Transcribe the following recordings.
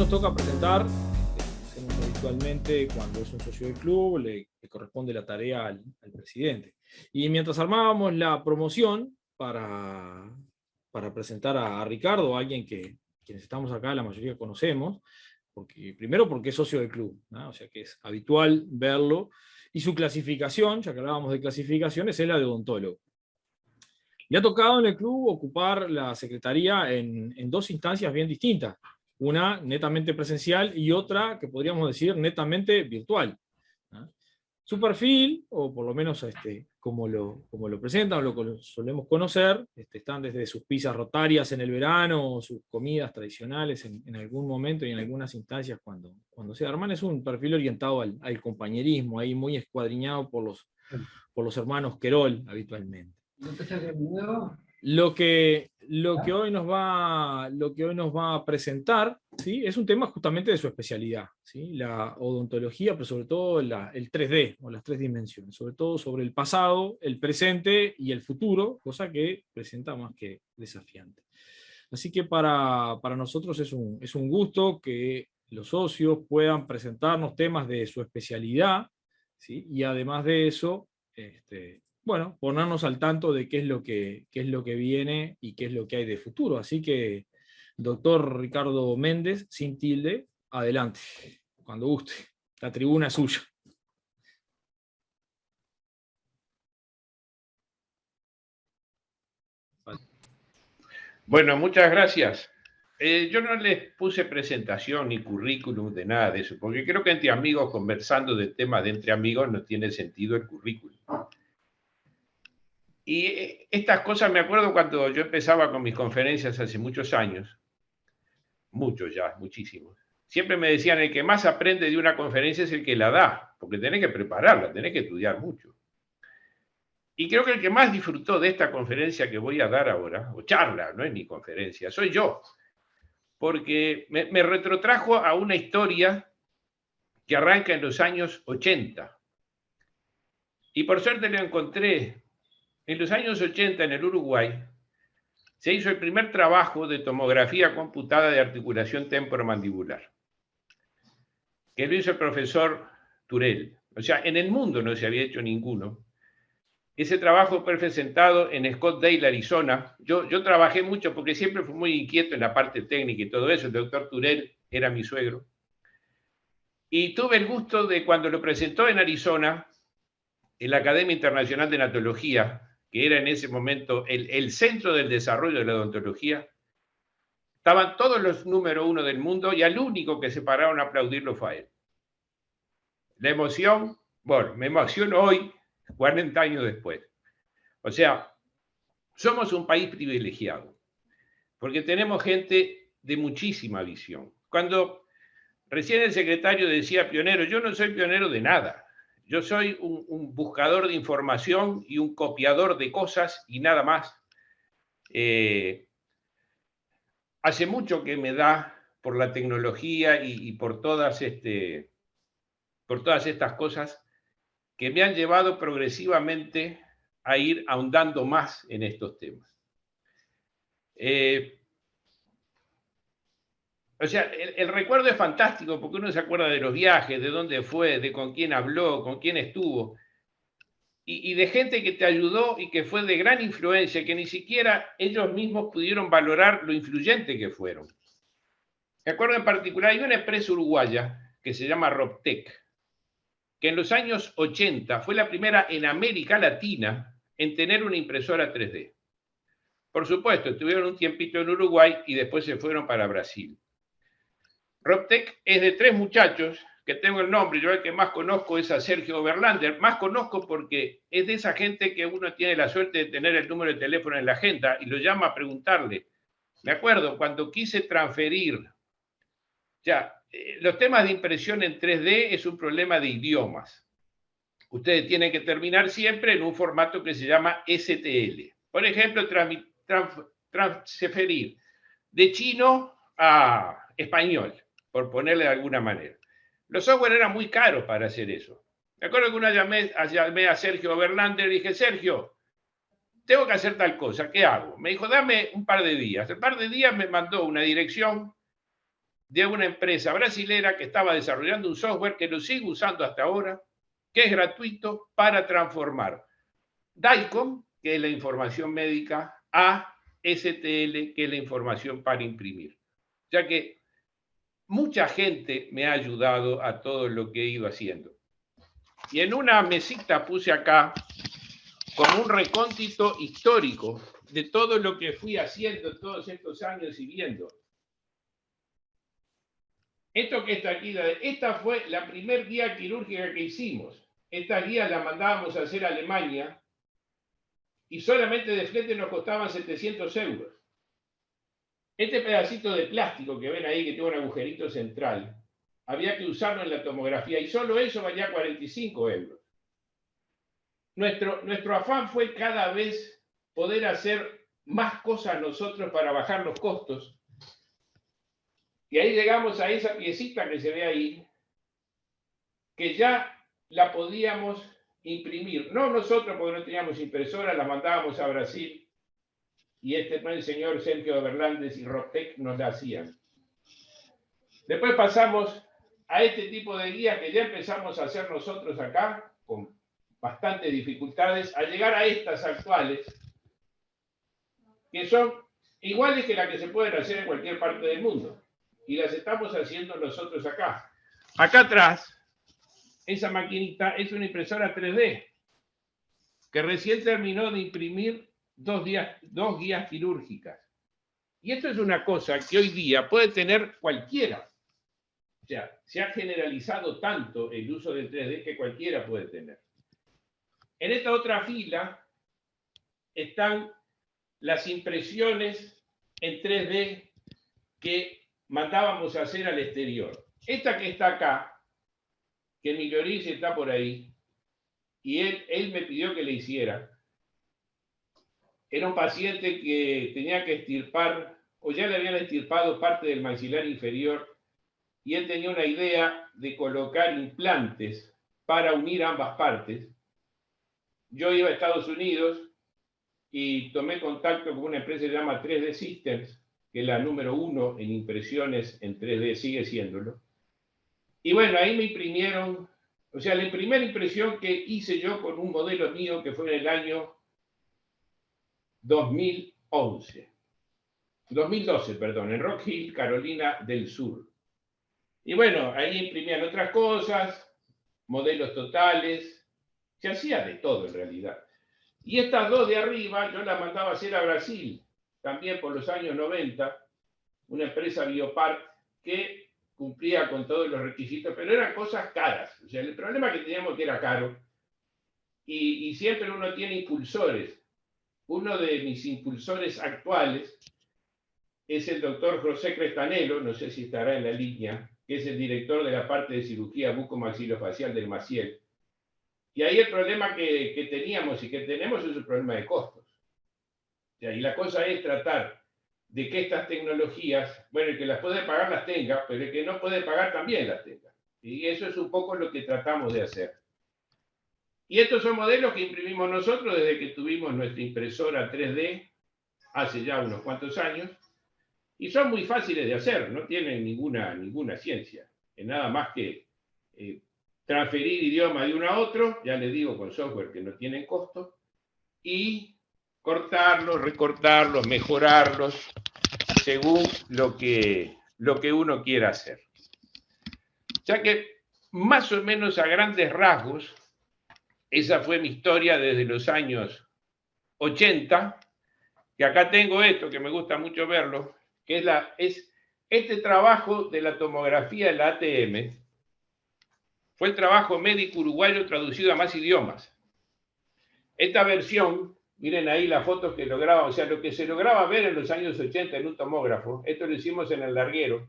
nos toca presentar, hacemos habitualmente cuando es un socio del club, le corresponde la tarea al presidente. Y mientras armábamos la promoción para presentar a Ricardo, alguien que quienes estamos acá, la mayoría conocemos, primero porque es socio del club, ¿no? O sea que es habitual verlo, y su clasificación, ya que hablábamos de clasificaciones, es la de odontólogo. Le ha tocado en el club ocupar la secretaría en dos instancias bien distintas. Una netamente presencial y otra que podríamos decir netamente virtual. Su perfil, o por lo menos como lo presentan, o lo que solemos conocer, están desde sus pizzas rotarias en el verano, o sus comidas tradicionales en algún momento y en algunas instancias cuando se arman. Es un perfil orientado al compañerismo, ahí muy escuadriñado por los hermanos Querol habitualmente. Lo que hoy nos va a presentar, ¿sí?, es un tema justamente de su especialidad, ¿sí?, la odontología, pero sobre todo el 3D, o las tres dimensiones, sobre todo sobre el pasado, el presente y el futuro, cosa que presenta más que desafiante. Así que para nosotros es un gusto que los socios puedan presentarnos temas de su especialidad, ¿sí?, y además de eso, bueno, ponernos al tanto de qué es lo que viene y qué es lo que hay de futuro. Así que, doctor Ricardo Méndez, sin tilde, adelante, cuando guste. La tribuna es suya. Bueno, muchas gracias. Yo no les puse presentación ni currículum de nada de eso, porque creo que entre amigos, conversando de temas de entre amigos, no tiene sentido el currículum. Y estas cosas me acuerdo cuando yo empezaba con mis conferencias hace muchos años, muchos ya, muchísimos. Siempre me decían, el que más aprende de una conferencia es el que la da, porque tenés que prepararla, tenés que estudiar mucho. Y creo que el que más disfrutó de esta conferencia que voy a dar ahora, o charla, no es mi conferencia, soy yo, porque me retrotrajo a una historia que arranca en los años 80. Y por suerte lo encontré. En los años 80 en el Uruguay se hizo el primer trabajo de tomografía computada de articulación temporomandibular, que lo hizo el profesor Turell. O sea, en el mundo no se había hecho ninguno. Ese trabajo fue presentado en Scottsdale, Arizona. Yo trabajé mucho porque siempre fui muy inquieto en la parte técnica y todo eso. El doctor Turell era mi suegro. Y tuve el gusto de, cuando lo presentó en Arizona, en la Academia Internacional de Odontología, que era en ese momento el centro del desarrollo de la odontología, estaban todos los número uno del mundo y al único que se pararon a aplaudirlo fue a él. La emoción, bueno, me emociono hoy, 40 años después. O sea, somos un país privilegiado, porque tenemos gente de muchísima visión. Cuando recién el secretario decía pionero, yo no soy pionero de nada. Yo soy un buscador de información y un copiador de cosas y nada más. Hace mucho que me da por la tecnología y por todas estas cosas que me han llevado progresivamente a ir ahondando más en estos temas. O sea, el recuerdo es fantástico porque uno se acuerda de los viajes, de dónde fue, de con quién habló, con quién estuvo, y de gente que te ayudó y que fue de gran influencia, que ni siquiera ellos mismos pudieron valorar lo influyente que fueron. Me acuerdo en particular, hay una empresa uruguaya que se llama Roptec, que en los años 80 fue la primera en América Latina en tener una impresora 3D. Por supuesto, estuvieron un tiempito en Uruguay y después se fueron para Brasil. Roptec es de 3 muchachos, que tengo el nombre, yo el que más conozco es a Sergio Berlander, más conozco porque es de esa gente que uno tiene la suerte de tener el número de teléfono en la agenda y lo llama a preguntarle. Me acuerdo, cuando quise transferir, ya, los temas de impresión en 3D es un problema de idiomas. Ustedes tienen que terminar siempre en un formato que se llama STL. Por ejemplo, transferir de chino a español, por ponerle de alguna manera. Los software eran muy caros para hacer eso. Me acuerdo que una llamé a Sergio Berlander y dije, Sergio, tengo que hacer tal cosa, ¿qué hago? Me dijo, dame un par de días. El par de días me mandó una dirección de una empresa brasilera que estaba desarrollando un software que lo sigue usando hasta ahora, que es gratuito para transformar DICOM, que es la información médica, a STL, que es la información para imprimir. O sea que mucha gente me ha ayudado a todo lo que he ido haciendo. Y en una mesita puse acá como un recóndito histórico de todo lo que fui haciendo todos estos años y viendo. Esto que está aquí, esta fue la primer guía quirúrgica que hicimos. Esta guía la mandábamos a hacer a Alemania y solamente de flete nos costaban 700 euros. Este pedacito de plástico que ven ahí, que tiene un agujerito central, había que usarlo en la tomografía y solo eso valía 45 euros. Nuestro afán fue cada vez poder hacer más cosas nosotros para bajar los costos. Y ahí llegamos a esa piecita que se ve ahí, que ya la podíamos imprimir. No nosotros, porque no teníamos impresora, la mandábamos a Brasil. Y el señor Sergio Berlández y Rotec nos la hacían. Después pasamos a este tipo de guías que ya empezamos a hacer nosotros acá, con bastantes dificultades, a llegar a estas actuales, que son iguales que las que se pueden hacer en cualquier parte del mundo. Y las estamos haciendo nosotros acá. Acá atrás, esa maquinita es una impresora 3D, que recién terminó de imprimir dos guías quirúrgicas. Y esto es una cosa que hoy día puede tener cualquiera. O sea, se ha generalizado tanto el uso del 3D que cualquiera puede tener. En esta otra fila están las impresiones en 3D que mandábamos a hacer al exterior. Esta que está acá, que mi Lloris está por ahí, y él me pidió que le hiciera. Era un paciente que tenía que extirpar, o ya le habían extirpado parte del maxilar inferior, y él tenía una idea de colocar implantes para unir ambas partes. Yo iba a Estados Unidos y tomé contacto con una empresa que se llama 3D Systems, que es la número 1 en impresiones en 3D, sigue siéndolo. Y bueno, ahí me imprimieron, o sea, la primera impresión que hice yo con un modelo mío que fue en el año 2012, perdón, en Rock Hill, Carolina del Sur. Y bueno, ahí imprimían otras cosas, modelos totales, se hacía de todo en realidad. Y estas dos de arriba yo las mandaba a hacer a Brasil, también por los años 90, una empresa Biopart que cumplía con todos los requisitos, pero eran cosas caras. O sea, el problema que teníamos que era caro, y siempre uno tiene impulsores. Uno de mis impulsores actuales es el doctor José Crestanelo, no sé si estará en la línea, que es el director de la parte de cirugía bucomaxilofacial del Maciel. Y ahí el problema que teníamos y que tenemos es el problema de costos. O sea, y la cosa es tratar de que estas tecnologías, bueno, el que las puede pagar las tenga, pero el que no puede pagar también las tenga. Y eso es un poco lo que tratamos de hacer. Y estos son modelos que imprimimos nosotros desde que tuvimos nuestra impresora 3D hace ya unos cuantos años. Y son muy fáciles de hacer, no tienen ninguna ciencia. Es nada más que transferir idioma de uno a otro, ya les digo, con software que no tienen costo, y cortarlos, recortarlos, mejorarlos, según lo que uno quiera hacer. O sea que, más o menos a grandes rasgos, esa fue mi historia desde los años 80, que acá tengo esto, que me gusta mucho verlo, que es este trabajo de la tomografía en la ATM, fue el trabajo médico uruguayo traducido a más idiomas. Esta versión, miren ahí las fotos que lograba, o sea, lo que se lograba ver en los años 80 en un tomógrafo, esto lo hicimos en el Larguero.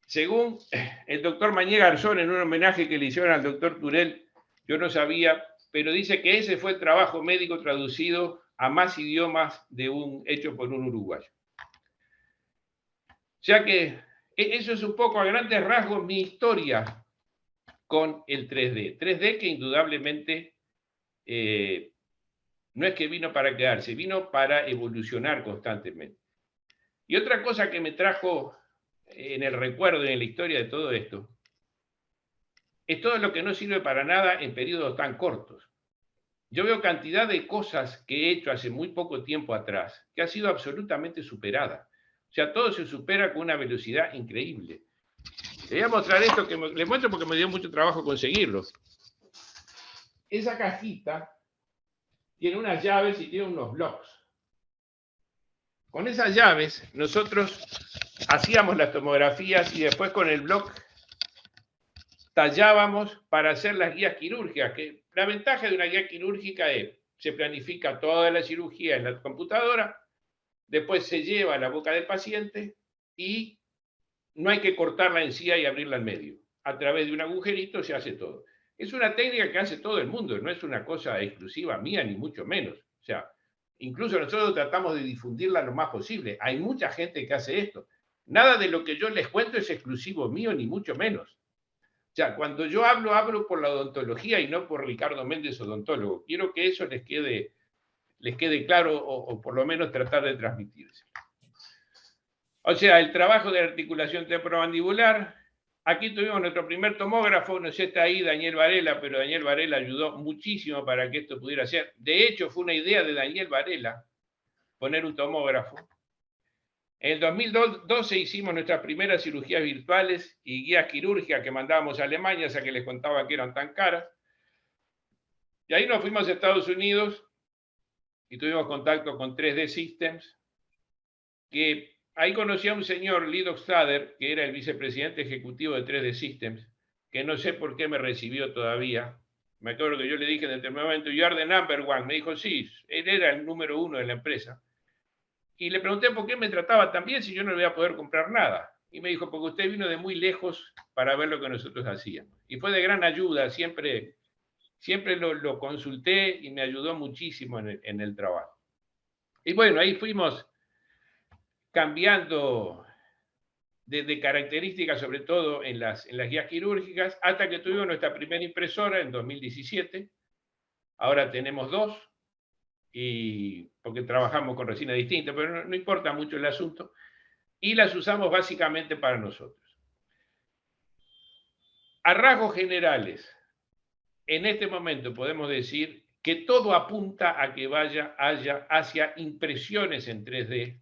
Según el doctor Mañé Garzón, en un homenaje que le hicieron al doctor Turel, yo no sabía, pero dice que ese fue el trabajo médico traducido a más idiomas hecho por un uruguayo. O sea que eso es un poco a grandes rasgos mi historia con el 3D. 3D que indudablemente no es que vino para quedarse, vino para evolucionar constantemente. Y otra cosa que me trajo en el recuerdo y en la historia de todo esto, es todo lo que no sirve para nada en periodos tan cortos. Yo veo cantidad de cosas que he hecho hace muy poco tiempo atrás, que ha sido absolutamente superada. O sea, todo se supera con una velocidad increíble. Les voy a mostrar esto que les muestro porque me dio mucho trabajo conseguirlo. Esa cajita tiene unas llaves y tiene unos blocks. Con esas llaves nosotros hacíamos las tomografías y después con el block tallábamos para hacer las guías quirúrgicas. Que la ventaja de una guía quirúrgica es, se planifica toda la cirugía en la computadora, después se lleva a la boca del paciente y no hay que cortar la encía y abrirla al medio. A través de un agujerito se hace todo. Es una técnica que hace todo el mundo, no es una cosa exclusiva mía, ni mucho menos. O sea, incluso nosotros tratamos de difundirla lo más posible. Hay mucha gente que hace esto. Nada de lo que yo les cuento es exclusivo mío, ni mucho menos. O sea, cuando yo hablo por la odontología y no por Ricardo Méndez, odontólogo. Quiero que eso les quede claro o por lo menos tratar de transmitirse. O sea, el trabajo de articulación temporomandibular. Aquí tuvimos nuestro primer tomógrafo, no sé, está ahí Daniel Varela, pero Daniel Varela ayudó muchísimo para que esto pudiera ser. De hecho, fue una idea de Daniel Varela poner un tomógrafo. En el 2012 hicimos nuestras primeras cirugías virtuales y guías quirúrgicas que mandábamos a Alemania, esa que les contaba que eran tan caras. Y ahí nos fuimos a Estados Unidos y tuvimos contacto con 3D Systems, que ahí conocí a un señor, Lee Dockstader, que era el vicepresidente ejecutivo de 3D Systems, que no sé por qué me recibió todavía. Me acuerdo que yo le dije en determinado momento, "You are the number one". Me dijo, sí, él era el número uno de la empresa. Y le pregunté por qué me trataba tan bien si yo no le voy a poder comprar nada. Y me dijo, porque usted vino de muy lejos para ver lo que nosotros hacíamos. Y fue de gran ayuda, siempre lo consulté y me ayudó muchísimo en el trabajo. Y bueno, ahí fuimos cambiando de características, sobre todo en las guías quirúrgicas, hasta que tuvimos nuestra primera impresora en 2017. Ahora tenemos 2, y porque trabajamos con resina distinta, pero no importa mucho el asunto, y las usamos básicamente para nosotros. A rasgos generales, en este momento podemos decir que todo apunta a que haya hacia impresiones en 3D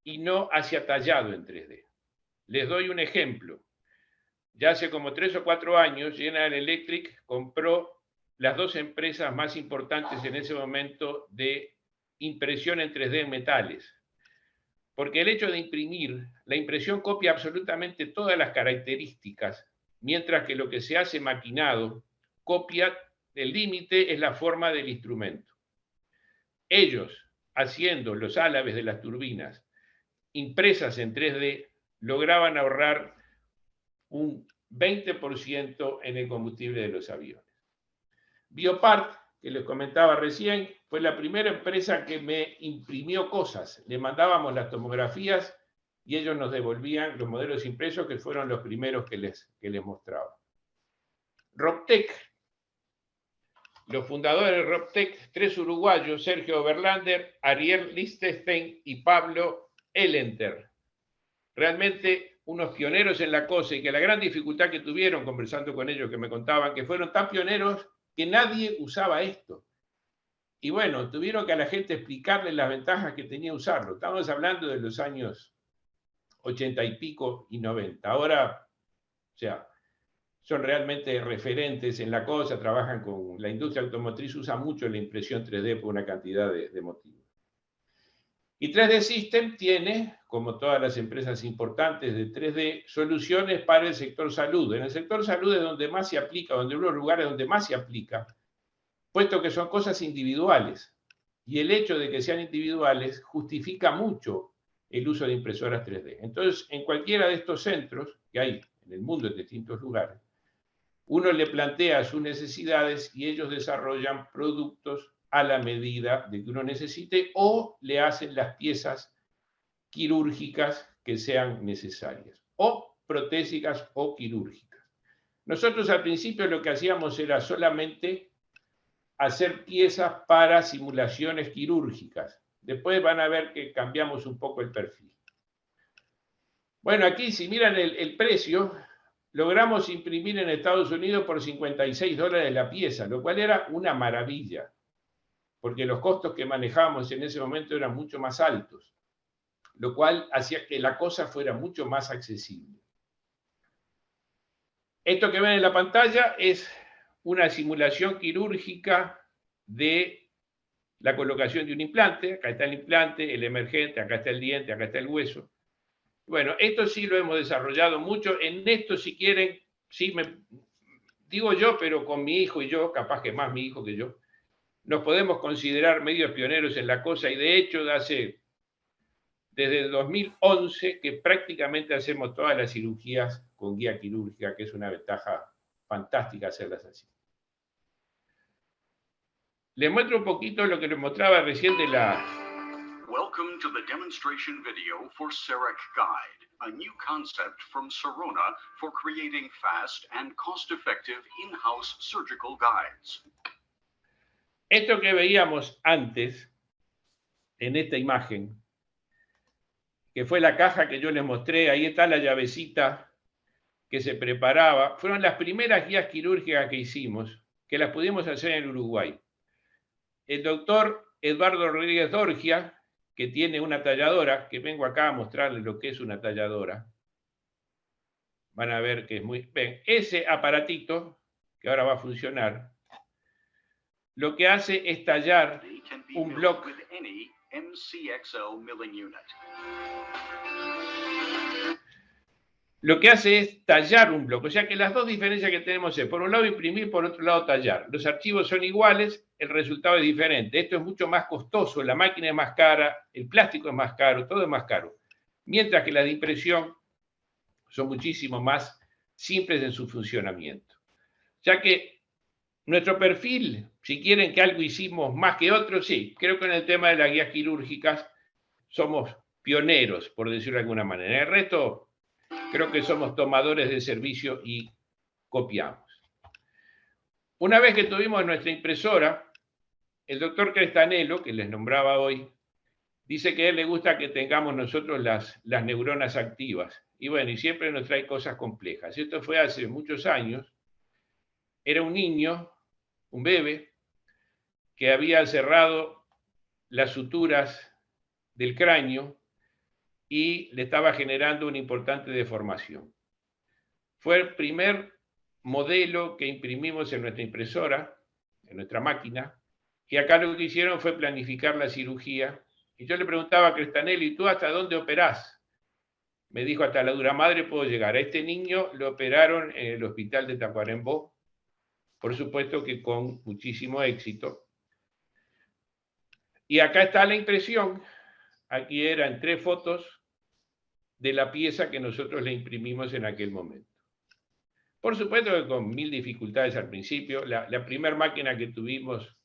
y no hacia tallado en 3D. Les doy un ejemplo. Ya hace como 3 o 4 años, General Electric compró las 2 empresas más importantes en ese momento de impresión en 3D en metales. Porque el hecho de imprimir, la impresión copia absolutamente todas las características, mientras que lo que se hace maquinado copia, el límite es la forma del instrumento. Ellos, haciendo los álabes de las turbinas impresas en 3D, lograban ahorrar un 20% en el combustible de los aviones. Biopart, que les comentaba recién, fue la primera empresa que me imprimió cosas. Le mandábamos las tomografías y ellos nos devolvían los modelos impresos, que fueron los primeros que les mostraba. Robtech, los fundadores de Robtech, 3 uruguayos, Sergio Berlander, Ariel Lichtenstein y Pablo Ellenter. Realmente unos pioneros en la cosa, y que la gran dificultad que tuvieron, conversando con ellos, que me contaban que fueron tan pioneros que nadie usaba esto. Y bueno, tuvieron que a la gente explicarles las ventajas que tenía usarlo. Estamos hablando de los años 80 y pico y 90. Ahora, o sea, son realmente referentes en la cosa, trabajan con la industria automotriz, usa mucho la impresión 3D por una cantidad de motivos. Y 3D System tiene, como todas las empresas importantes de 3D, soluciones para el sector salud. En el sector salud es donde más se aplica, donde uno de los lugares donde más se aplica, puesto que son cosas individuales. Y el hecho de que sean individuales justifica mucho el uso de impresoras 3D. Entonces, en cualquiera de estos centros que hay en el mundo en distintos lugares, uno le plantea sus necesidades y ellos desarrollan productos a la medida de que uno necesite o le hacen las piezas quirúrgicas que sean necesarias, o protésicas o quirúrgicas. Nosotros al principio lo que hacíamos era solamente hacer piezas para simulaciones quirúrgicas. Después van a ver que cambiamos un poco el perfil. Bueno, aquí si miran el precio, logramos imprimir en Estados Unidos por $56 la pieza, lo cual era una maravilla, porque los costos que manejábamos en ese momento eran mucho más altos, lo cual hacía que la cosa fuera mucho más accesible. Esto que ven en la pantalla es una simulación quirúrgica de la colocación de un implante. Acá está el implante, el emergente, acá está el diente, acá está el hueso. Bueno, esto sí lo hemos desarrollado mucho. En esto, si quieren, sí me digo yo, pero con mi hijo y yo, capaz que más mi hijo que yo, nos podemos considerar medios pioneros en la cosa, y de hecho desde el 2011 que prácticamente hacemos todas las cirugías con guía quirúrgica, que es una ventaja fantástica hacerlas así. Les muestro un poquito lo que les mostraba recién de la... Welcome to the demonstration video for CEREC Guide, a new concept from Sirona for creating fast and cost-effective in-house surgical guides. Esto que veíamos antes, en esta imagen, que fue la caja que yo les mostré, ahí está la llavecita que se preparaba, fueron las primeras guías quirúrgicas que hicimos, que las pudimos hacer en Uruguay. El doctor Eduardo Rodríguez Dorgia, que tiene una talladora, que vengo acá a mostrarles lo que es una talladora. Van a ver que es muy... Ven, ese aparatito, que ahora va a funcionar, lo que hace es tallar un bloque. Lo que hace es tallar un bloque. O sea que las dos diferencias que tenemos es, por un lado, imprimir, por otro lado, tallar. Los archivos son iguales, el resultado es diferente. Esto es mucho más costoso, la máquina es más cara, el plástico es más caro, todo es más caro. Mientras que las de impresión son muchísimo más simples en su funcionamiento. Ya que nuestro perfil, si quieren que algo hicimos más que otro, sí, creo que en el tema de las guías quirúrgicas somos pioneros, por decirlo de alguna manera. El resto... creo que somos tomadores de servicio y copiamos. Una vez que tuvimos nuestra impresora, el doctor Crestanello, que les nombraba hoy, dice que a él le gusta que tengamos nosotros las neuronas activas. Y bueno, y siempre nos trae cosas complejas. Esto fue hace muchos años. Era un niño, un bebé, que había cerrado las suturas del cráneo y le estaba generando una importante deformación. Fue el primer modelo que imprimimos en nuestra impresora, en nuestra máquina, y acá lo que hicieron fue planificar la cirugía. Y yo le preguntaba a Crestanello, ¿y tú hasta dónde operás? Me dijo, hasta la dura madre puedo llegar. A este niño lo operaron en el hospital de Tacuarembó, por supuesto que con muchísimo éxito. Y acá está la impresión. Aquí eran 3 fotos de la pieza que nosotros le imprimimos en aquel momento. Por supuesto que con 1000 dificultades al principio. La primera máquina que tuvimos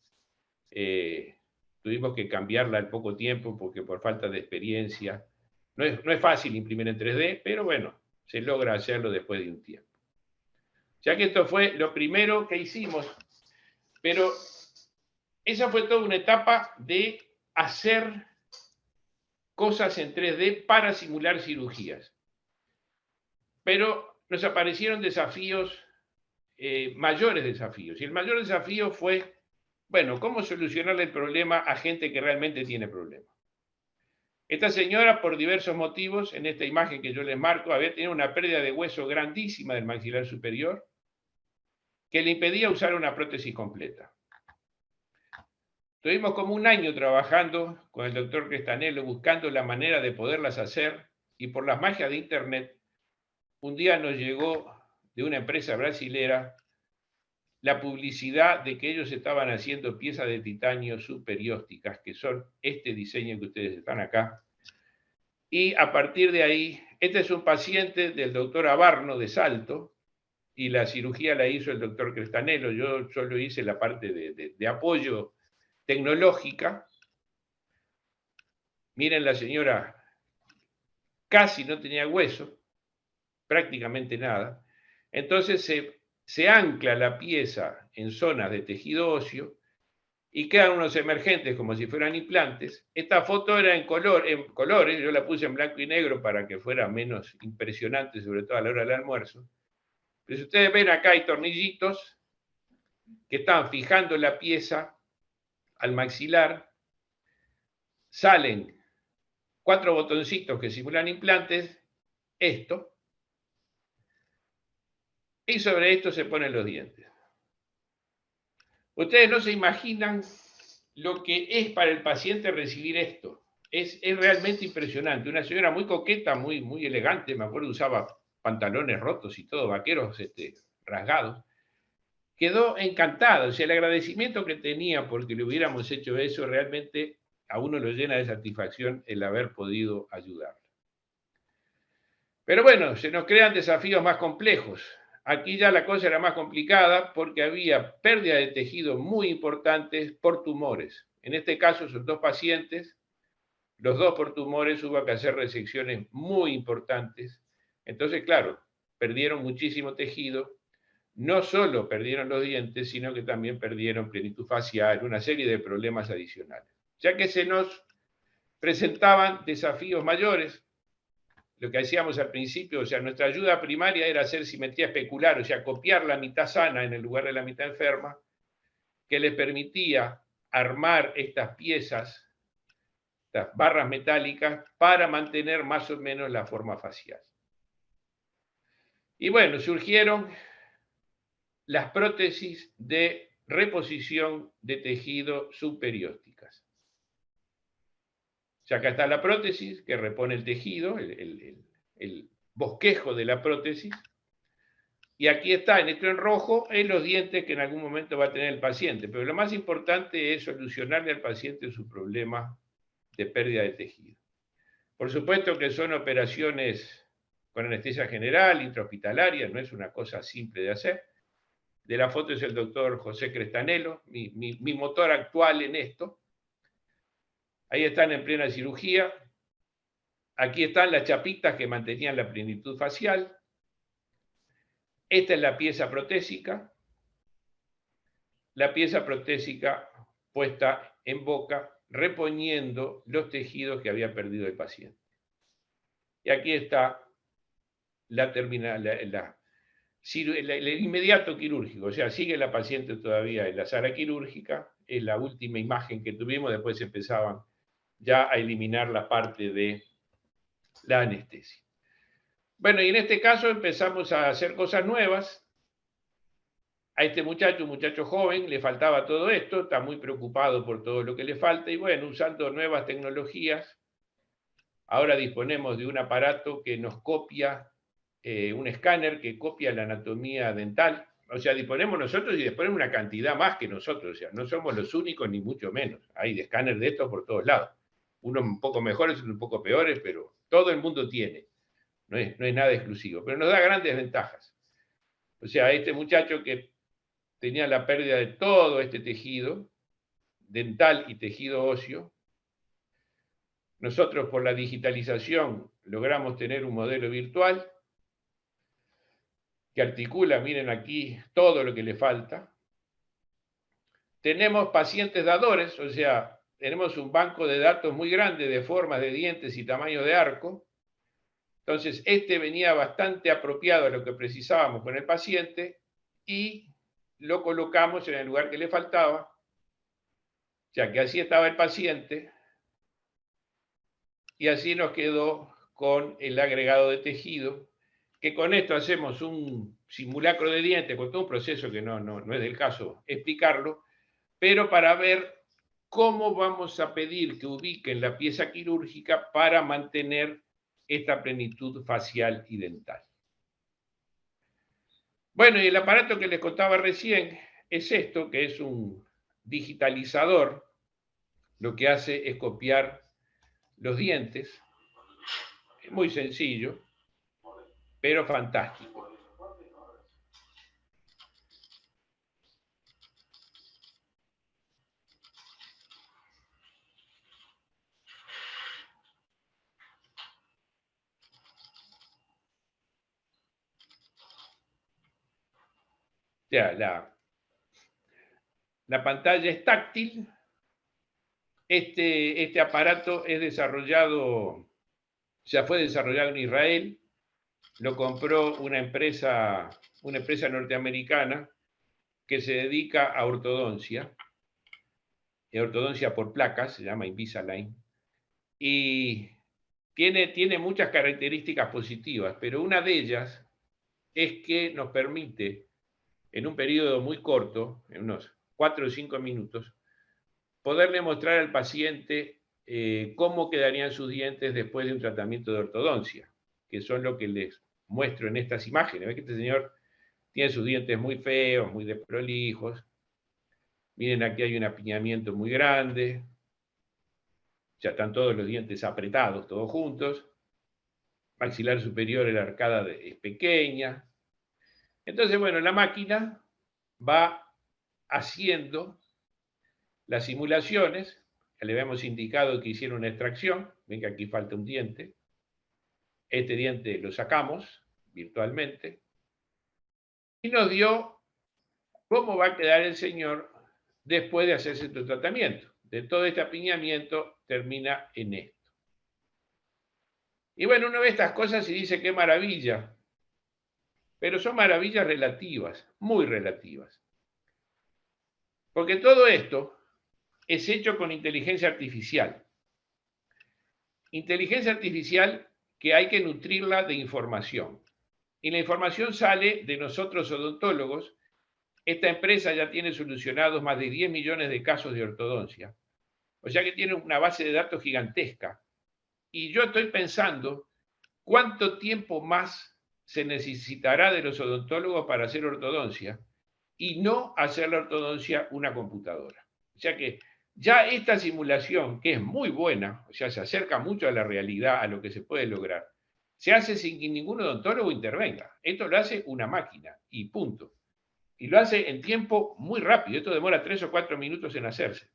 que cambiarla al poco tiempo porque por falta de experiencia. No es fácil imprimir en 3D, pero bueno, se logra hacerlo después de un tiempo. Ya que esto fue lo primero que hicimos, pero esa fue toda una etapa de hacer cosas en 3D para simular cirugías. Pero nos aparecieron desafíos, mayores desafíos. Y el mayor desafío fue, bueno, ¿cómo solucionarle el problema a gente que realmente tiene problemas? Esta señora, por diversos motivos, en esta imagen que yo les marco, había tenido una pérdida de hueso grandísima del maxilar superior que le impedía usar una prótesis completa. Tuvimos como un año trabajando con el doctor Crestanello, buscando la manera de poderlas hacer, y por las magias de internet, un día nos llegó de una empresa brasilera la publicidad de que ellos estaban haciendo piezas de titanio superiósticas, que son este diseño que ustedes están acá. Y a partir de ahí, este es un paciente del doctor Abarno de Salto, y la cirugía la hizo el doctor Crestanello. Yo solo hice la parte de apoyo tecnológica. Miren, la señora casi no tenía hueso, prácticamente nada. Entonces se ancla la pieza en zonas de tejido óseo y quedan unos emergentes como si fueran implantes. Esta foto era en colores, yo la puse en blanco y negro para que fuera menos impresionante, sobre todo a la hora del almuerzo. Pero si ustedes ven acá hay tornillitos que están fijando la pieza al maxilar, salen 4 botoncitos que simulan implantes, esto, y sobre esto se ponen los dientes. Ustedes no se imaginan lo que es para el paciente recibir esto. Es realmente impresionante. Una señora muy coqueta, muy elegante, me acuerdo usaba pantalones rotos y todo, vaqueros rasgados. Quedó encantada. O sea, el agradecimiento que tenía porque le hubiéramos hecho eso realmente a uno lo llena de satisfacción el haber podido ayudar. Pero bueno, se nos crean desafíos más complejos. Aquí ya la cosa era más complicada porque había pérdida de tejido muy importantes por tumores. En este caso son 2 pacientes, los 2 por tumores, hubo que hacer resecciones muy importantes. Entonces, claro, perdieron muchísimo tejido, no solo perdieron los dientes, sino que también perdieron plenitud facial, una serie de problemas adicionales. Ya que se nos presentaban desafíos mayores, lo que hacíamos al principio, o sea, nuestra ayuda primaria era hacer simetría especular, o sea, copiar la mitad sana en el lugar de la mitad enferma, que les permitía armar estas piezas, estas barras metálicas, para mantener más o menos la forma facial. Y bueno, surgieron las prótesis de reposición de tejido subperiósticas. O sea, acá está la prótesis que repone el tejido, el bosquejo de la prótesis, y aquí está, en esto en rojo, en los dientes que en algún momento va a tener el paciente. Pero lo más importante es solucionarle al paciente su problema de pérdida de tejido. Por supuesto que son operaciones con anestesia general, intrahospitalaria, no es una cosa simple de hacer. De la foto es el doctor José Crestanelo, mi motor actual en esto. Ahí están en plena cirugía. Aquí están las chapitas que mantenían la plenitud facial. Esta es la pieza protésica. La pieza protésica puesta en boca, reponiendo los tejidos que había perdido el paciente. Y aquí está el inmediato quirúrgico, o sea, sigue la paciente todavía en la sala quirúrgica, es la última imagen que tuvimos, después empezaban ya a eliminar la parte de la anestesia. Bueno, y en este caso empezamos a hacer cosas nuevas. A este muchacho, un muchacho joven, le faltaba todo esto, está muy preocupado por todo lo que le falta, y bueno, usando nuevas tecnologías, ahora disponemos de un aparato que nos copia, un escáner que copia la anatomía dental. O sea, disponemos nosotros y disponemos una cantidad más que nosotros. O sea, no somos los únicos ni mucho menos. Hay escáneres de estos por todos lados. Unos un poco mejores, otros un poco peores, pero todo el mundo tiene. No es nada exclusivo, pero nos da grandes ventajas. O sea, este muchacho que tenía la pérdida de todo este tejido, dental y tejido óseo, nosotros por la digitalización logramos tener un modelo virtual que articula, miren aquí, todo lo que le falta. Tenemos pacientes dadores, o sea, tenemos un banco de datos muy grande de formas de dientes y tamaño de arco. Entonces, este venía bastante apropiado a lo que precisábamos con el paciente y lo colocamos en el lugar que le faltaba. O sea, que así estaba el paciente y así nos quedó con el agregado de tejido, que con esto hacemos un simulacro de diente, con todo un proceso que no es del caso explicarlo, pero para ver cómo vamos a pedir que ubiquen la pieza quirúrgica para mantener esta plenitud facial y dental. Bueno, y el aparato que les contaba recién es esto, que es un digitalizador. Lo que hace es copiar los dientes. Es muy sencillo, pero fantástico. O sea, La pantalla es táctil. Este aparato es desarrollado, ya fue desarrollado en Israel, lo compró una empresa norteamericana que se dedica a ortodoncia por placas, se llama Invisalign, y tiene muchas características positivas, pero una de ellas es que nos permite, en un periodo muy corto, en unos 4 o 5 minutos, poderle mostrar al paciente cómo quedarían sus dientes después de un tratamiento de ortodoncia, que son lo que les muestro en estas imágenes. ¿Ven que este señor tiene sus dientes muy feos, muy desprolijos? Miren, aquí hay un apiñamiento muy grande. Ya están todos los dientes apretados, todos juntos. Maxilar superior, la arcada es pequeña. Entonces, bueno, la máquina va haciendo las simulaciones. Ya le habíamos indicado que hicieron una extracción. Ven que aquí falta un diente. Este diente lo sacamos virtualmente. Y nos dio cómo va a quedar el señor después de hacerse tu tratamiento. De todo este apiñamiento termina en esto. Y bueno, uno ve estas cosas y dice qué maravilla. Pero son maravillas relativas, muy relativas. Porque todo esto es hecho con inteligencia artificial. Inteligencia artificial que hay que nutrirla de información. Y la información sale de nosotros odontólogos. Esta empresa ya tiene solucionados más de 10 millones de casos de ortodoncia. O sea que tiene una base de datos gigantesca. Y yo estoy pensando cuánto tiempo más se necesitará de los odontólogos para hacer ortodoncia y no hacer la ortodoncia una computadora. O sea que ya esta simulación, que es muy buena, o sea, se acerca mucho a la realidad, a lo que se puede lograr, se hace sin que ningún odontólogo intervenga. Esto lo hace una máquina y punto. Y lo hace en tiempo muy rápido. Esto demora 3 o 4 minutos en hacerse.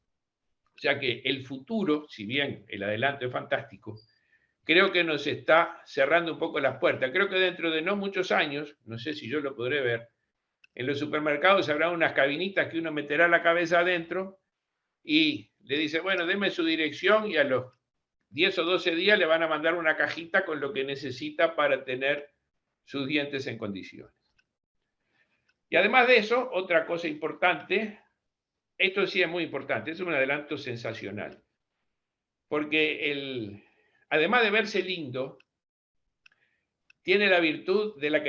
O sea que el futuro, si bien el adelanto es fantástico, creo que nos está cerrando un poco las puertas. Creo que dentro de no muchos años, no sé si yo lo podré ver, en los supermercados habrá unas cabinitas que uno meterá la cabeza adentro y le dice, bueno, deme su dirección, y a los 10 o 12 días le van a mandar una cajita con lo que necesita para tener sus dientes en condiciones. Y además de eso, otra cosa importante, esto sí es muy importante, es un adelanto sensacional, porque además de verse lindo, tiene la virtud de la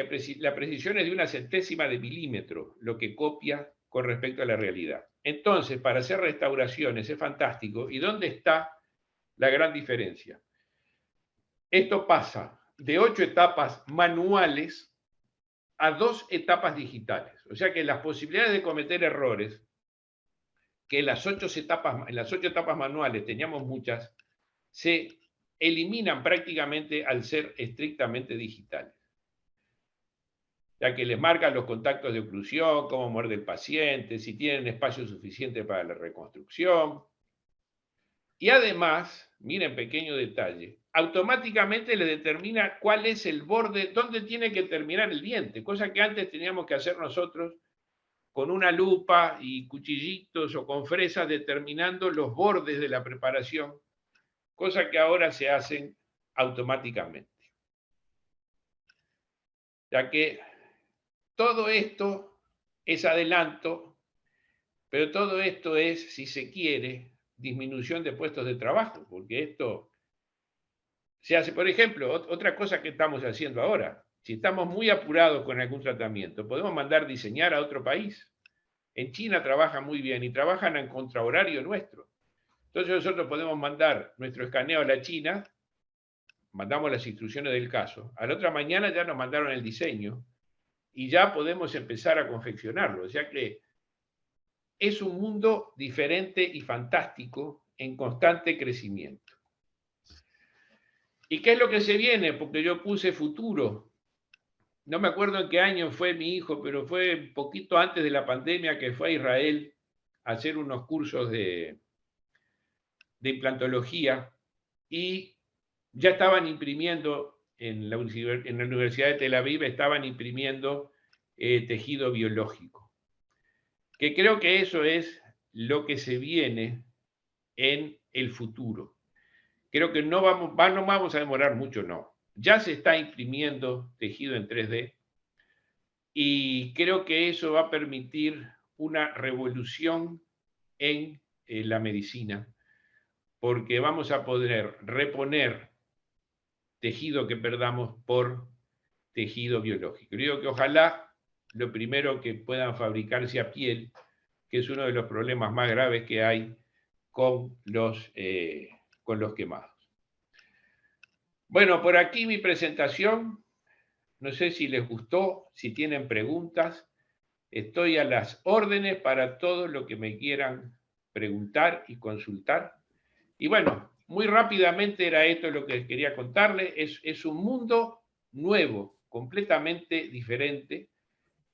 precisión es de 1/100ª de milímetro, lo que copia con respecto a la realidad. Entonces, para hacer restauraciones es fantástico. ¿Y dónde está la gran diferencia? Esto pasa de 8 etapas manuales a 2 etapas digitales. O sea que las posibilidades de cometer errores, que en las 8 etapas manuales teníamos muchas, se eliminan prácticamente al ser estrictamente digitales. Ya que les marcan los contactos de oclusión, cómo muerde el paciente, si tienen espacio suficiente para la reconstrucción. Y además, miren, pequeño detalle, automáticamente le determina cuál es el borde, dónde tiene que terminar el diente, cosa que antes teníamos que hacer nosotros con una lupa y cuchillitos o con fresas determinando los bordes de la preparación, cosa que ahora se hacen automáticamente. Ya que todo esto es adelanto, pero todo esto es, si se quiere, disminución de puestos de trabajo, porque esto se hace, por ejemplo, otra cosa que estamos haciendo ahora, si estamos muy apurados con algún tratamiento, podemos mandar diseñar a otro país. En China trabajan muy bien y trabajan en contrahorario nuestro. Entonces nosotros podemos mandar nuestro escaneo a la China, mandamos las instrucciones del caso, a la otra mañana ya nos mandaron el diseño y ya podemos empezar a confeccionarlo. O sea que es un mundo diferente y fantástico en constante crecimiento. ¿Y qué es lo que se viene? Porque yo puse futuro. No me acuerdo en qué año fue mi hijo, pero fue un poquito antes de la pandemia que fue a Israel a hacer unos cursos de implantología y ya estaban imprimiendo en la Universidad de Tel Aviv, estaban imprimiendo tejido biológico. Que creo que eso es lo que se viene en el futuro. Creo que no vamos a demorar mucho, no. Ya se está imprimiendo tejido en 3D y creo que eso va a permitir una revolución en la medicina, porque vamos a poder reponer tejido que perdamos por tejido biológico. Digo que ojalá lo primero que puedan fabricar sea piel, que es uno de los problemas más graves que hay con los quemados. Bueno, por aquí mi presentación. No sé si les gustó, si tienen preguntas. Estoy a las órdenes para todo lo que me quieran preguntar y consultar. Y bueno, muy rápidamente era esto lo que quería contarles. Es un mundo nuevo, completamente diferente,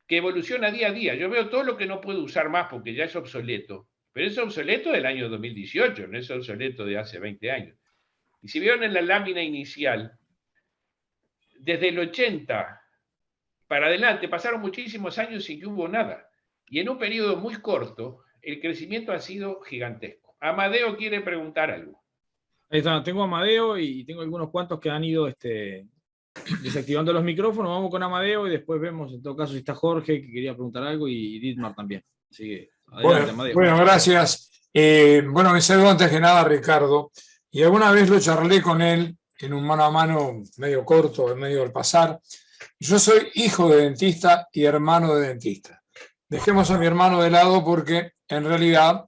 que evoluciona día a día. Yo veo todo lo que no puedo usar más porque ya es obsoleto, pero es obsoleto del año 2018, no es obsoleto de hace 20 años. Y si vieron en la lámina inicial, desde el 80 para adelante pasaron muchísimos años sin que hubo nada. Y en un periodo muy corto, el crecimiento ha sido gigantesco. Amadeo quiere preguntar algo. Ahí está, tengo a Amadeo y tengo algunos cuantos que han ido desactivando los micrófonos. Vamos con Amadeo y después vemos en todo caso si está Jorge, que quería preguntar algo, y Dietmar también. Así que adelante, Amadeo. Bueno, gracias. Bueno, me saludo antes que nada a Ricardo, y alguna vez lo charlé con él en un mano a mano medio corto, en medio del pasar. Yo soy hijo de dentista y hermano de dentista. Dejemos a mi hermano de lado porque en realidad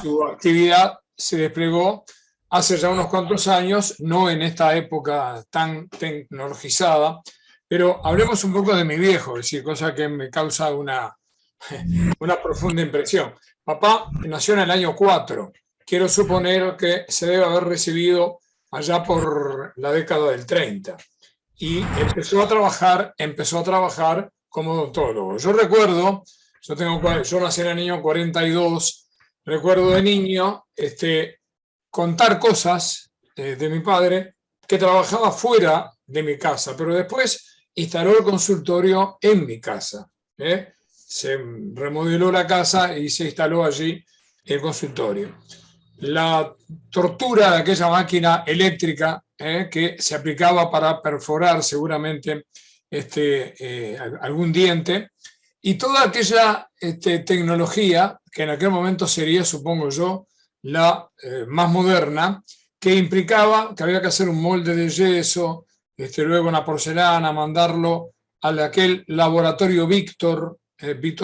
su actividad se desplegó hace ya unos cuantos años, no en esta época tan tecnologizada, pero hablemos un poco de mi viejo, es decir, cosa que me causa una profunda impresión. Papá nació en el año 4. Quiero suponer que se debe haber recibido allá por la década del 30. Y empezó a trabajar como odontólogo. Yo recuerdo, yo nací en el año 42, recuerdo de niño contar cosas de mi padre que trabajaba fuera de mi casa, pero después instaló el consultorio en mi casa. Se remodeló la casa y se instaló allí el consultorio. La tortura de aquella máquina eléctrica que se aplicaba para perforar seguramente algún diente, y toda aquella tecnología que en aquel momento sería, supongo yo, la más moderna, que implicaba que había que hacer un molde de yeso, luego una porcelana, mandarlo a aquel laboratorio Víctor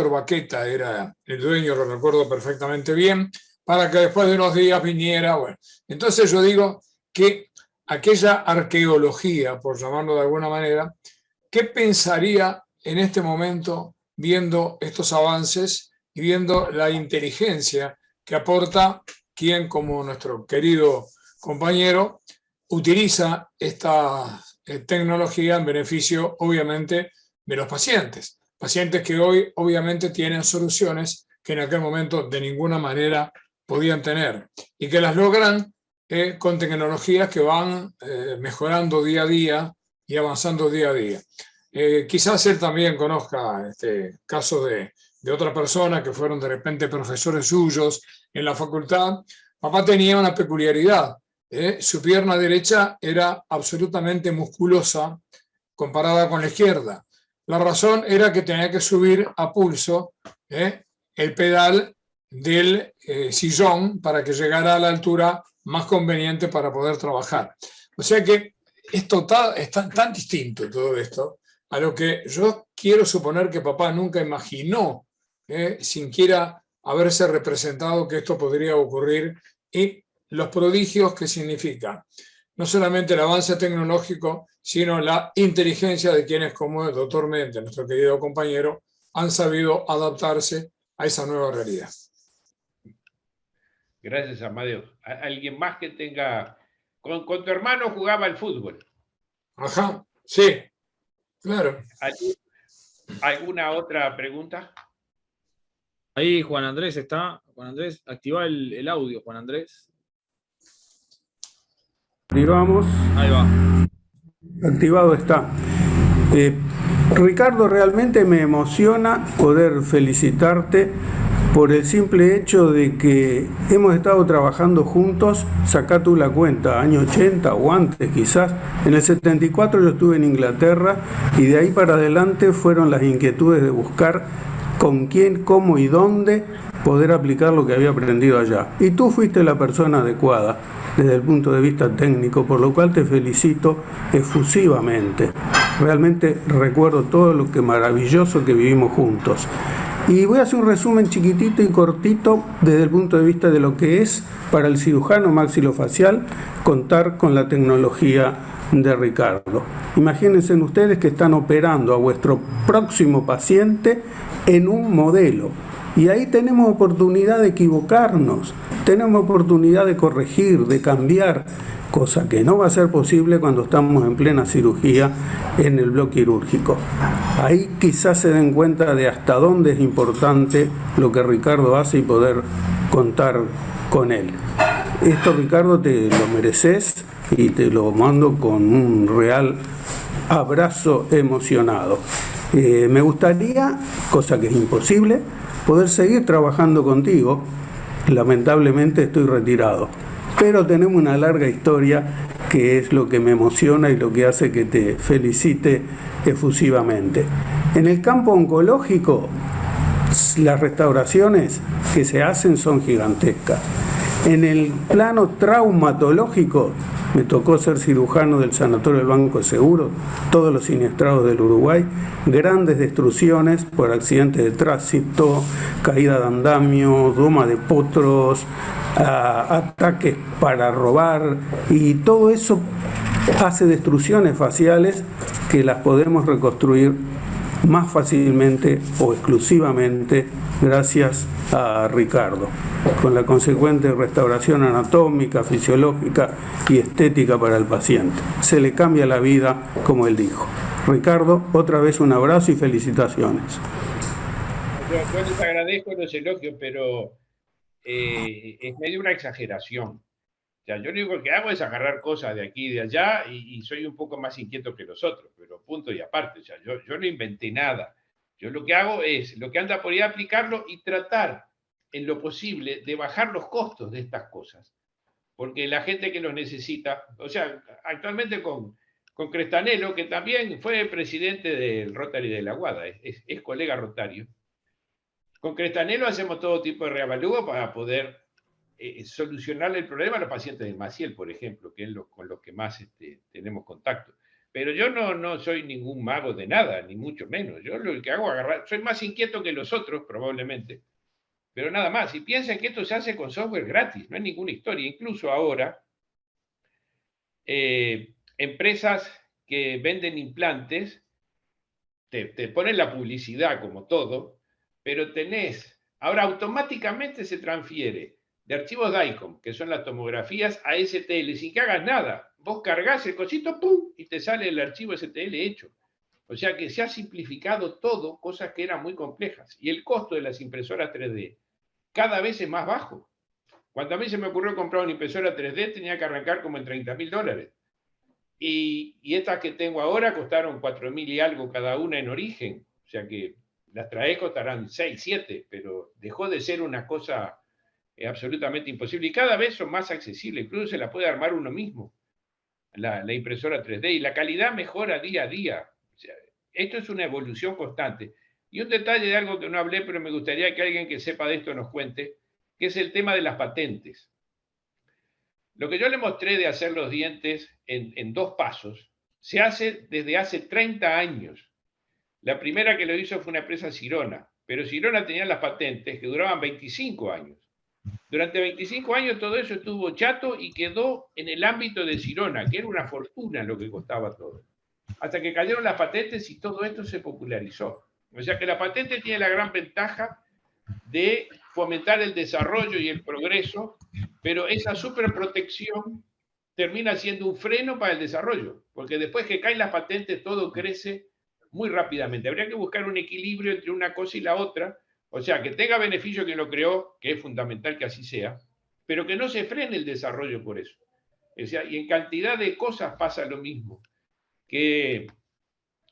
Baqueta era el dueño, lo recuerdo perfectamente bien, para que después de unos días viniera. Bueno, entonces yo digo que aquella arqueología, por llamarlo de alguna manera, ¿qué pensaría en este momento viendo estos avances y viendo la inteligencia que aporta quien, como nuestro querido compañero, utiliza esta tecnología en beneficio, obviamente, de los pacientes? Pacientes que hoy, obviamente, tienen soluciones que en aquel momento de ninguna manera podían tener, y que las logran con tecnologías que van mejorando día a día y avanzando día a día. Quizás él también conozca casos de otra persona que fueron de repente profesores suyos en la facultad. Papá tenía una peculiaridad. Su pierna derecha era absolutamente musculosa comparada con la izquierda. La razón era que tenía que subir a pulso el pedal del sillón para que llegara a la altura más conveniente para poder trabajar. O sea que es tan distinto todo esto a lo que yo quiero suponer que papá nunca imaginó, sin quiera haberse representado que esto podría ocurrir, y los prodigios que significa no solamente el avance tecnológico, sino la inteligencia de quienes, como el doctor Mente, nuestro querido compañero, han sabido adaptarse a esa nueva realidad. Gracias, Amadeo. ¿Alguien más que tenga... Con tu hermano jugaba al fútbol? Ajá, sí, claro. ¿Alguna otra pregunta? Ahí Juan Andrés está. Juan Andrés, activa el audio, Juan Andrés. Activamos. Ahí va. Activado está. Ricardo, realmente me emociona poder felicitarte por el simple hecho de que hemos estado trabajando juntos. Sacá tú la cuenta, año 80 o antes quizás. En el 74 yo estuve en Inglaterra y de ahí para adelante fueron las inquietudes de buscar con quién, cómo y dónde poder aplicar lo que había aprendido allá. Y tú fuiste la persona adecuada desde el punto de vista técnico, por lo cual te felicito efusivamente. Realmente recuerdo todo lo que maravilloso que vivimos juntos. Y voy a hacer un resumen chiquitito y cortito desde el punto de vista de lo que es para el cirujano maxilofacial contar con la tecnología de Ricardo. Imagínense ustedes que están operando a vuestro próximo paciente en un modelo. Y ahí tenemos oportunidad de equivocarnos, tenemos oportunidad de corregir, de cambiar, cosa que no va a ser posible cuando estamos en plena cirugía en el bloque quirúrgico. Ahí quizás se den cuenta de hasta dónde es importante lo que Ricardo hace y poder contar con él. Esto, Ricardo, te lo mereces y te lo mando con un real abrazo emocionado. Me gustaría, cosa que es imposible, poder seguir trabajando contigo. Lamentablemente estoy retirado, pero tenemos una larga historia que es lo que me emociona y lo que hace que te felicite efusivamente. En el campo oncológico, las restauraciones que se hacen son gigantescas. En el plano traumatológico, me tocó ser cirujano del Sanatorio del Banco de Seguros, todos los siniestrados del Uruguay, grandes destrucciones por accidentes de tránsito, caída de andamio, doma de potros, ataques para robar, y todo eso hace destrucciones faciales que las podemos reconstruir más fácilmente o exclusivamente gracias a Ricardo, con la consecuente restauración anatómica, fisiológica y estética para el paciente. Se le cambia la vida, como él dijo. Ricardo, otra vez un abrazo y felicitaciones. Yo les agradezco los elogios, pero es medio una exageración. O sea, yo lo único que hago es agarrar cosas de aquí y de allá y soy un poco más inquieto que los otros, pero punto y aparte. O sea, yo no inventé nada. Yo lo que hago es, lo que anda por ahí, aplicarlo y tratar en lo posible de bajar los costos de estas cosas. Porque la gente que los necesita, o sea, actualmente con Crestanelo, que también fue presidente del Rotary de la Aguada, es colega rotario. Con Crestanelo hacemos todo tipo de reavalúo para poder solucionarle el problema a los pacientes de Maciel, por ejemplo, que es con los que más tenemos contacto. Pero yo no soy ningún mago de nada, ni mucho menos. Yo lo que hago es agarrar, soy más inquieto que los otros, probablemente, pero nada más. Y piensen que esto se hace con software gratis, no hay ninguna historia. Incluso ahora, empresas que venden implantes te ponen la publicidad como todo, pero ahora automáticamente se transfiere de archivos DICOM, que son las tomografías, a STL, sin que hagas nada. Vos cargas el cosito, ¡pum!, y te sale el archivo STL hecho. O sea que se ha simplificado todo, cosas que eran muy complejas. Y el costo de las impresoras 3D cada vez es más bajo. Cuando a mí se me ocurrió comprar una impresora 3D, tenía que arrancar como en $30.000. Y estas que tengo ahora costaron 4.000 y algo cada una en origen. O sea que las trae costarán 6, 7, pero dejó de ser una cosa absolutamente imposible. Y cada vez son más accesibles. Incluso se la puede armar uno mismo, la impresora 3D. Y la calidad mejora día a día. O sea, esto es una evolución constante. Y un detalle de algo que no hablé, pero me gustaría que alguien que sepa de esto nos cuente, que es el tema de las patentes. Lo que yo le mostré de hacer los dientes en 2 pasos, se hace desde hace 30 años. La primera que lo hizo fue una empresa Sirona, pero Sirona tenía las patentes que duraban 25 años. Durante 25 años todo eso estuvo chato y quedó en el ámbito de Sirona, que era una fortuna lo que costaba todo. Hasta que cayeron las patentes y todo esto se popularizó. O sea que la patente tiene la gran ventaja de fomentar el desarrollo y el progreso, pero esa superprotección termina siendo un freno para el desarrollo, porque después que caen las patentes todo crece muy rápidamente. Habría que buscar un equilibrio entre una cosa y la otra, o sea, que tenga beneficio quien lo creó, que es fundamental que así sea, pero que no se frene el desarrollo por eso. O sea, y en cantidad de cosas pasa lo mismo, que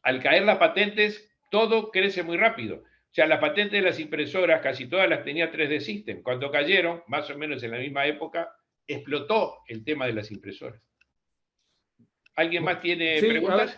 al caer las patentes todo crece muy rápido. O sea, las patentes de las impresoras, casi todas las tenía 3D System. Cuando cayeron, más o menos en la misma época, explotó el tema de las impresoras. ¿Alguien más tiene Sí, preguntas?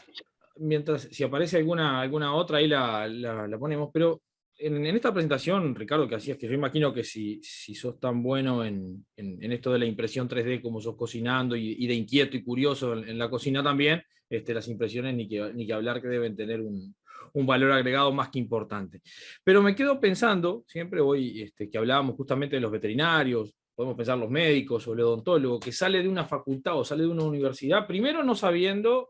Mientras, si aparece alguna otra, ahí la ponemos, pero en esta presentación, Ricardo, que hacías, que yo imagino que si sos tan bueno en esto de la impresión 3D como sos cocinando y de inquieto y curioso en la cocina también, las impresiones ni que hablar, que deben tener un valor agregado más que importante. Pero me quedo pensando, siempre hoy que hablábamos justamente de los veterinarios, podemos pensar los médicos o el odontólogo, que sale de una facultad o sale de una universidad, primero no sabiendo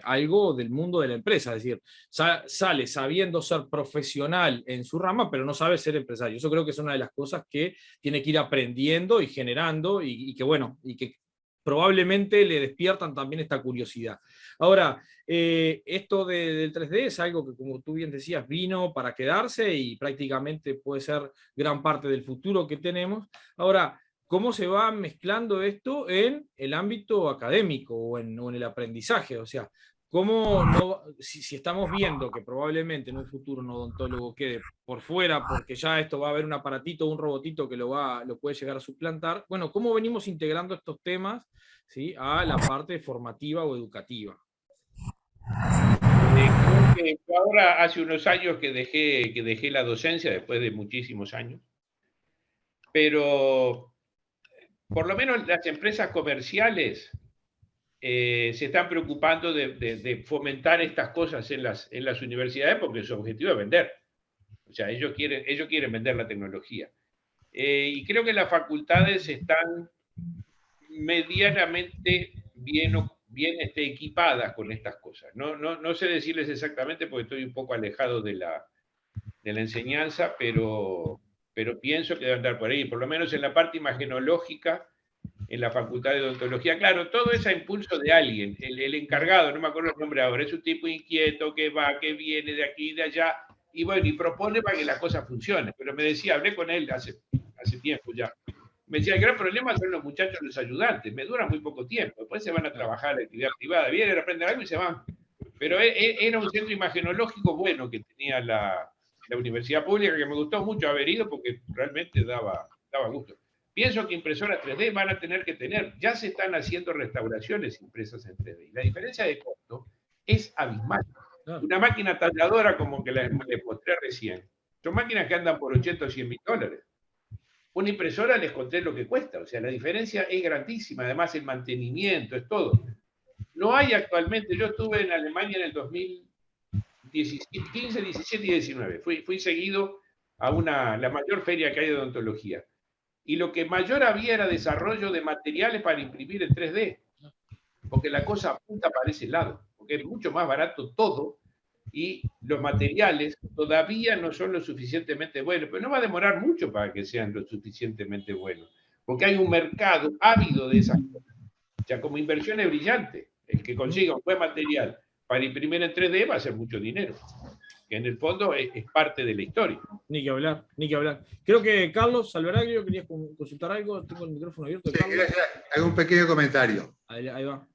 algo del mundo de la empresa, es decir, sale sabiendo ser profesional en su rama, pero no sabe ser empresario. Eso creo que es una de las cosas que tiene que ir aprendiendo y generando, y que probablemente le despiertan también esta curiosidad. Ahora, esto del 3D es algo que, como tú bien decías, vino para quedarse y prácticamente puede ser gran parte del futuro que tenemos. Ahora, ¿cómo se va mezclando esto en el ámbito académico o en el aprendizaje? O sea, ¿cómo no, si estamos viendo que probablemente en un futuro un odontólogo quede por fuera porque ya esto va a haber un aparatito, un robotito que lo puede llegar a suplantar? Bueno, ¿cómo venimos integrando estos temas, ¿sí?, a la parte formativa o educativa? Creo que ahora hace unos años que dejé la docencia, después de muchísimos años, pero por lo menos las empresas comerciales se están preocupando de fomentar estas cosas en las universidades, porque su objetivo es vender. O sea, ellos quieren vender la tecnología. Y creo que las facultades están medianamente bien equipadas con estas cosas. No sé decirles exactamente porque estoy un poco alejado de la enseñanza, pero pienso que debe andar por ahí, por lo menos en la parte imagenológica, en la Facultad de Odontología. Claro, todo es a impulso de alguien, el encargado, no me acuerdo el nombre ahora, es un tipo inquieto que va, que viene de aquí y de allá, y bueno, y propone para que la cosa funcione. Pero me decía, hablé con él hace tiempo ya, me decía, el gran problema son los muchachos, los ayudantes, me duran muy poco tiempo, después se van a trabajar a la actividad privada, vienen a aprender algo y se van. Pero era un centro imagenológico bueno que tenía la universidad pública, que me gustó mucho haber ido porque realmente daba gusto. Pienso que impresoras 3D van a tener que tener, ya se están haciendo restauraciones impresas en 3D, y la diferencia de costo es abismal. Una máquina talladora como que les mostré recién, son máquinas que andan por 80 o 100 mil dólares. Una impresora les conté lo que cuesta, o sea, la diferencia es grandísima, además el mantenimiento, es todo. No hay actualmente, yo estuve en Alemania en el 2015, 17 y 19, fui seguido a la mayor feria que hay de odontología. Y lo que mayor había era desarrollo de materiales para imprimir en 3D, porque la cosa apunta para ese lado, porque es mucho más barato todo, y los materiales todavía no son lo suficientemente buenos, pero no va a demorar mucho para que sean lo suficientemente buenos, porque hay un mercado ávido de esas cosas. O sea, como inversión es brillante, el que consiga un buen material para imprimir en 3D va a hacer mucho dinero, que en el fondo es parte de la historia. Ni que hablar, ni que hablar. Creo que Carlos Alvaragrio, querías consultar algo, tengo el micrófono abierto. Sí, hago un pequeño comentario. Ahí va.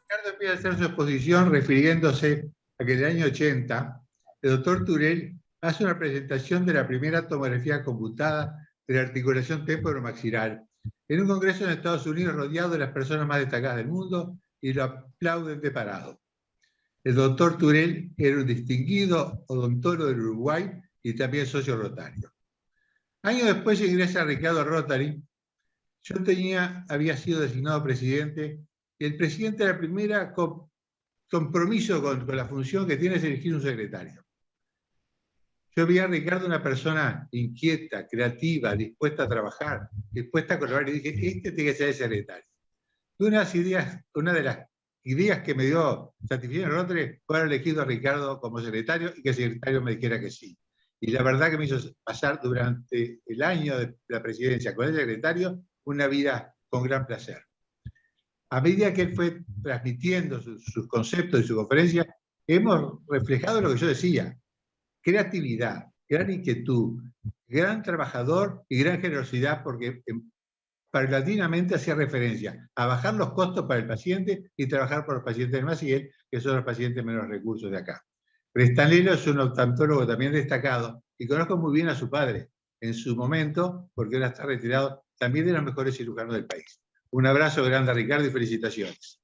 Ricardo empieza a hacer su exposición refiriéndose a que en el año 80 el doctor Turel hace una presentación de la primera tomografía computada de la articulación temporomaxilar en un congreso en Estados Unidos rodeado de las personas más destacadas del mundo y lo aplauden de parado. El doctor Turel era un distinguido odontólogo del Uruguay y también socio rotario. Años después ingresa a Ricardo Rotary. Yo había sido designado presidente, y el presidente de la primera compromiso con la función que tiene es elegir un secretario. Yo vi a Ricardo una persona inquieta, creativa, dispuesta a trabajar, dispuesta a colaborar, y dije, este tiene que ser el secretario. Una de las ideas que me dio satisfacción en Rotary fue haber elegido a Ricardo como secretario y que el secretario me dijera que sí. Y la verdad que me hizo pasar durante el año de la presidencia con el secretario una vida con gran placer. A medida que él fue transmitiendo sus conceptos y su conferencia, hemos reflejado lo que yo decía: creatividad, gran inquietud, gran trabajador y gran generosidad, porque paulatinamente hacía referencia a bajar los costos para el paciente y trabajar por los pacientes del Maciel, que son los pacientes menos recursos de acá. Prestanlelo es un odontólogo también destacado, y conozco muy bien a su padre en su momento, porque ahora está retirado, también de los mejores cirujanos del país. Un abrazo grande a Ricardo y felicitaciones.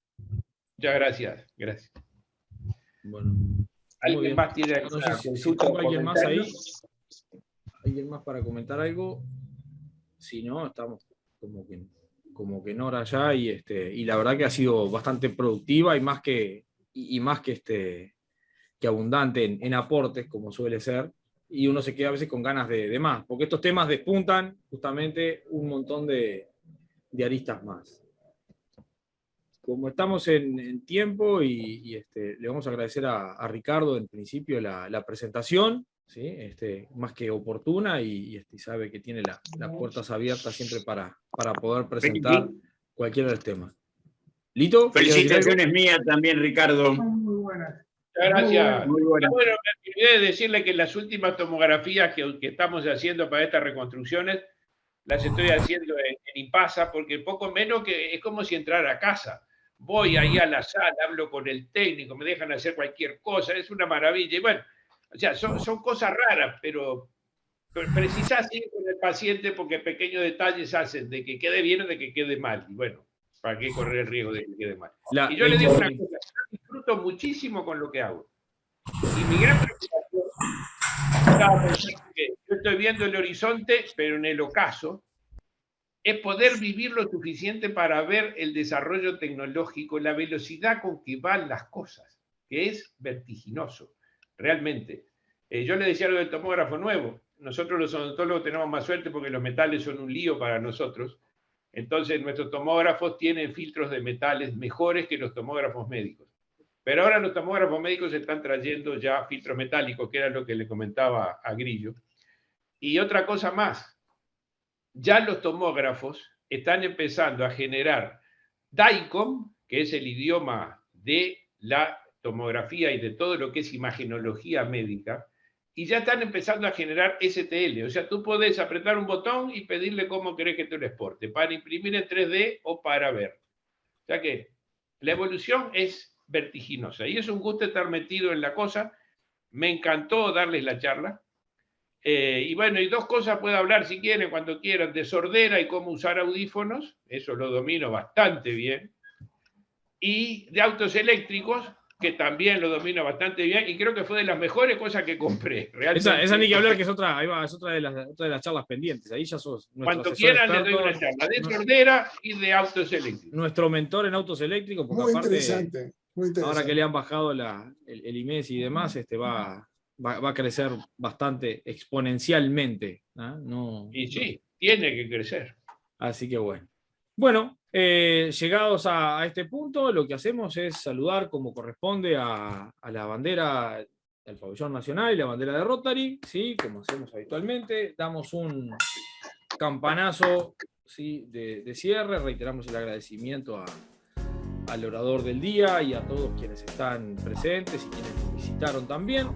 Muchas gracias. Gracias. Bueno, muy ¿Alguien bien. más tiene No alguna sé si consulta tengo o alguien más ahí. comentario? ¿Alguien más para comentar algo? Si no, estamos como que en hora ya y la verdad que ha sido bastante productiva y más que abundante en aportes, como suele ser, y uno se queda a veces con ganas de más, porque estos temas despuntan justamente un montón de aristas más. Como estamos en tiempo le vamos a agradecer a Ricardo en principio la presentación, ¿sí? Más que oportuna y sabe que tiene las puertas abiertas siempre para poder presentar cualquiera de los temas. ¿Lito? Felicitaciones mías también, Ricardo. Muy buenas. Muchas gracias. Muy buenas. Bueno, me olvidé de decirle que las últimas tomografías que estamos haciendo para estas reconstrucciones las estoy haciendo en IPASA, porque poco menos que es como si entrara a casa. Voy ahí a la sala, hablo con el técnico, me dejan hacer cualquier cosa, es una maravilla. Y bueno, o sea, son cosas raras, pero precisas ir con el paciente porque pequeños detalles hacen de que quede bien o de que quede mal. Y bueno, ¿para qué correr el riesgo de que quede mal? Y yo le digo una cosa, yo disfruto muchísimo con lo que hago. Y mi gran preocupación, estaba pensando que yo estoy viendo el horizonte, pero en el ocaso, es poder vivir lo suficiente para ver el desarrollo tecnológico, la velocidad con que van las cosas, que es vertiginoso, realmente. Yo le decía lo del tomógrafo nuevo. Nosotros los odontólogos tenemos más suerte porque los metales son un lío para nosotros. Entonces nuestros tomógrafos tienen filtros de metales mejores que los tomógrafos médicos. Pero ahora los tomógrafos médicos están trayendo ya filtros metálicos, que era lo que le comentaba a Grillo. Y otra cosa más, ya los tomógrafos están empezando a generar DICOM, que es el idioma de la tomografía y de todo lo que es imagenología médica, y ya están empezando a generar STL. O sea, tú podés apretar un botón y pedirle cómo querés que te lo exporte, para imprimir en 3D o para ver. O sea que la evolución es vertiginosa y es un gusto estar metido en la cosa. Me encantó darles la charla. Y bueno, y dos cosas puedo hablar si quieren, cuando quieran, de sordera y cómo usar audífonos, eso lo domino bastante bien, y de autos eléctricos, que también lo domino bastante bien, y creo que fue de las mejores cosas que compré. Realmente. Esa ni que hablar, que es otra de las charlas pendientes, ahí ya sos nuestro Cuando asesor quieran les doy experto, una charla de sordera y de autos eléctricos. nuestro mentor en autos eléctricos, porque Muy aparte, interesante, muy interesante. ahora que le han bajado el IMES y demás, va a crecer bastante exponencialmente, ¿ah? No, Y sí, tiene que crecer. así que bueno. Bueno, llegados a este punto, lo que hacemos es saludar como corresponde a la bandera del pabellón nacional y la bandera de Rotary, ¿sí? Como hacemos habitualmente. Damos un campanazo, ¿sí? de cierre, reiteramos el agradecimiento al orador del día y a todos quienes están presentes y quienes nos visitaron también.